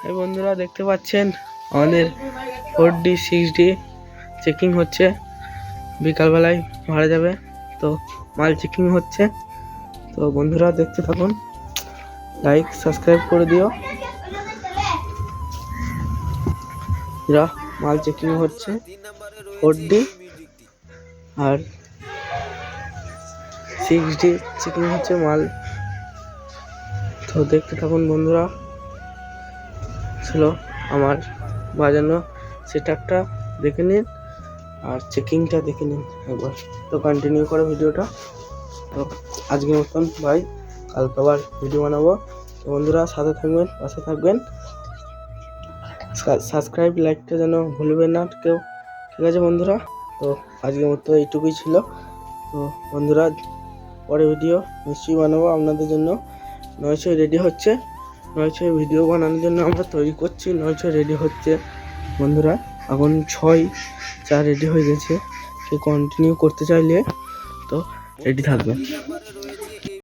এই বন্ধুরা দেখতে পাচ্ছেন আমাদের 4D 6D চেকিং হচ্ছে। বিকালবেলায় মারা যাবে, তো মাল চেকিং হচ্ছে। তো বন্ধুরা দেখতে থাকুন, লাইক সাবস্ক্রাইব করে দিও। মাল চেকিং হচ্ছে 4D আর 6D চেকিং হচ্ছে মাল। তো দেখতে থাকুন বন্ধুরা। ছিল আমার বাজানো সেটআপটা দেখে নিন আর চেকিংটা দেখে নিন একবার। তো কন্টিনিউ করো ভিডিওটা। তো আজকের মতন ভাই, কালকে আবার ভিডিও বানাবো। তো বন্ধুরা সাথে থাকবেন, পাশে থাকবেন। সাবস্ক্রাইব লাইকটা যেন ভুলবেন না কেউ, ঠিক আছে বন্ধুরা? তো আজকের মতো এইটুকুই ছিল। তো বন্ধুরা পরে ভিডিও নিশ্চয়ই বানাবো আপনাদের জন্য। 900 রেডি হচ্ছে, 900 ভিডিও বানানোর জন্য আমরা তৈরি করছি। 900 রেডি হচ্ছে বন্ধুরা, এখন 6 রেডি হয়ে গেছে। সে কন্টিনিউ করতে চাইলে তো রেডি থাকবেন।